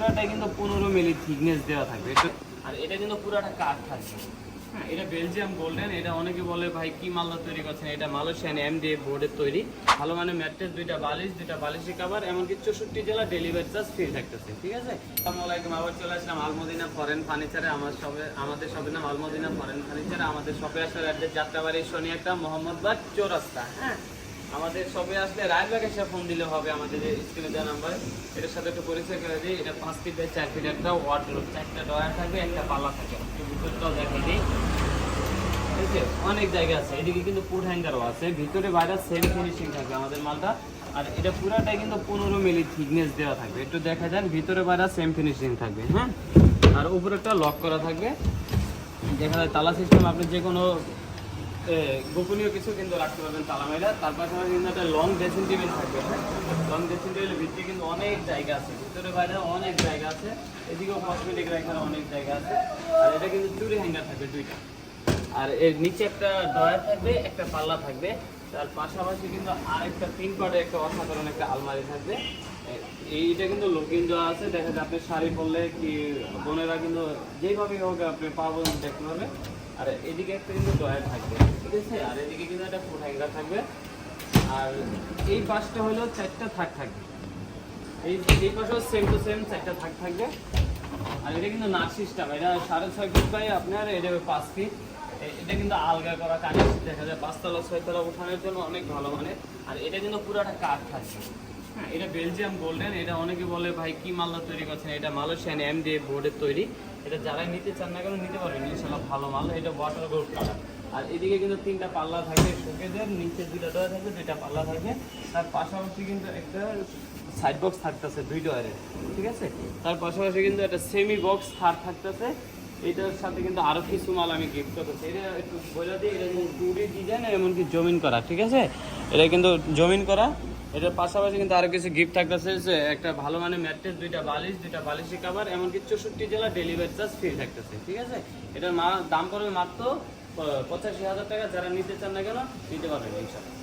পুরাটাই কিন্তু 15 মিলি থিকনেস দেওয়া থাকবে। আর এটা কিন্তু পুরাটা কাঠ থাকবে। হ্যাঁ, এটা বেলজিয়াম গোল্ডেন। এটা অনেকে বলে ভাই কি মালদা তৈরি করছেন, এটা মালয়েশিয়ান এমডিএফ বোর্ডের তৈরি। ভালো মানে ম্যাট্রেস, দুইটা বালিশি কভার, এমনকি 64 জেলা ডেলিভারি চার্জ ফ্রি থাকতেছে। ঠিক আছে। আসসালামু আলাইকুম, আবার চলে আসলাম আলমদিনা ফরেন ফার্নিচারে। আমাদের শপের নাম আলমদিনা ফরেন ফার্নিচার। আমাদের শপে আসার অ্যাড্রেস যাত্রাবাড়ি শনি একটা মোহাম্মদবাগ চৌরাস্তা। হ্যাঁ, আমাদের শপে আসলে রায়বাগ এসে ফোন দিলে হবে। আমাদের যে স্ক্রিনে দেওয়া নাম্বার, এটার সাথে একটু পরিচয় করে দিই। এটা 5 ফিট বাই 4 ফিট একটা ওয়ার্ডরোব, 4টা ডয়ার থাকবে, একটা পাল্লা থাকবে। একটু ভিতরটাও দেখাই দিই। ঠিক আছে, অনেক জায়গা আছে। এদিকে কিন্তু ফুড হ্যাঙ্গারও আছে, ভিতরে বাইরে সেম ফিনিশিং থাকবে আমাদের মালটা। আর এটা পুরাটাই কিন্তু 15 মিলি থিকনেস দেওয়া থাকবে। একটু দেখা যান, ভিতরে বাইরে সেম ফিনিশিং থাকবে। হ্যাঁ, আর উপরে একটা লক করা থাকবে, দেখা যায় তালা সিস্টেম। আপনি যে কোনো গোপনীয় কিছু কিন্তু রাখতে পারবেন তালা মেরা। তার পাশাপাশি কিন্তু একটা লং ড্রেসিং টেবিল থাকবে। হ্যাঁ, লং ড্রেসিং টেবিলের ভিতরে কিন্তু অনেক জায়গা আছে, ভিতরে বাইরে অনেক জায়গা আছে। এদিকেও কসমেটিক রাখার অনেক জায়গা আছে। আর এটা কিন্তু চুরি হ্যাঙ্গার থাকবে দুইটা। আর এর নিচে একটা ড্রয়ার থাকবে, একটা পাল্লা থাকবে। তার পাশাপাশি কিন্তু আরেকটা 3 পার্টের একটা অসাধারণ একটা আলমারি থাকবে। এইটা কিন্তু লুকিং দেওয়া আছে, দেখা যায় আপনি শাড়ি পরলে কি বোনেরা কিন্তু যেইভাবে হোক আপনি পাবেন দেখতে পাবে। আর এদিকে একটা কিন্তু ড্রয়ার থাকবে। ঠিক আছে। আর এদিকে কিন্তু একটা ফুড হ্যাঙ্গার থাকবে। আর এই পাশটা হলো 4টা থাক থাকবে। এই পাশেও সেম টু সেম 4টা থাক থাকবে। আর এটা কিন্তু নাট সিস্টেম, এটা 6.5 ফিট বাই আপনার এটা 5 ফিট। এটা কিন্তু আলগা করা কাঠের, দেখা যায় 5 তলা 6 তলা উঠানোর জন্য অনেক ভালো মানে। আর এটা কিন্তু পুরোটা কাঠ থাকবে। হ্যাঁ, এটা বেলজিয়াম গোল্ডেন। এটা অনেকে বলে ভাই কি মালদা তৈরি করছেন, এটা মালয়েশিয়ান এমডিএফ বোর্ডের তৈরি। এটা যারাই নিতে চান না কেন নিতে পারবেন ইনশাআল্লাহ, ভালো মাল। এটা ওয়াটার গোল্ড কালার। আর এদিকে কিন্তু 3টা পাল্লা থাকবে, শোকেজের নিচে 2টা ডয়ার থাকবে, 2টা পাল্লা থাকবে। তার পাশাপাশি কিন্তু একটা সাইড বক্স থাকতেছে 2 ডয়ারের। ঠিক আছে। তার পাশাপাশি কিন্তু একটা সেমি বক্স থার থাকতেছে। এটার সাথে কিন্তু আরো কিছু মাল আমি গিফট করতেছি। এটা একটু বলে দিই, এটা কিন্তু 2D ডিজাইন, এমনকি জমিন করা। ঠিক আছে, এটা কিন্তু জমিন করা। এটার পাশাপাশি কিন্তু আরো কিছু গিফট থাকতেছে, যে একটা ভালো মানে ম্যাট্রেস, 2টা বালিশি কভার, এমনকি 64 জেলা ডেলিভারি চার্জ ফ্রি থাকতেছে। ঠিক আছে। এটার দাম পড়বে মাত্র 85,000 টাকা। যারা নিতে চান না কেন নিতে পারবেন ইনশাআল্লাহ।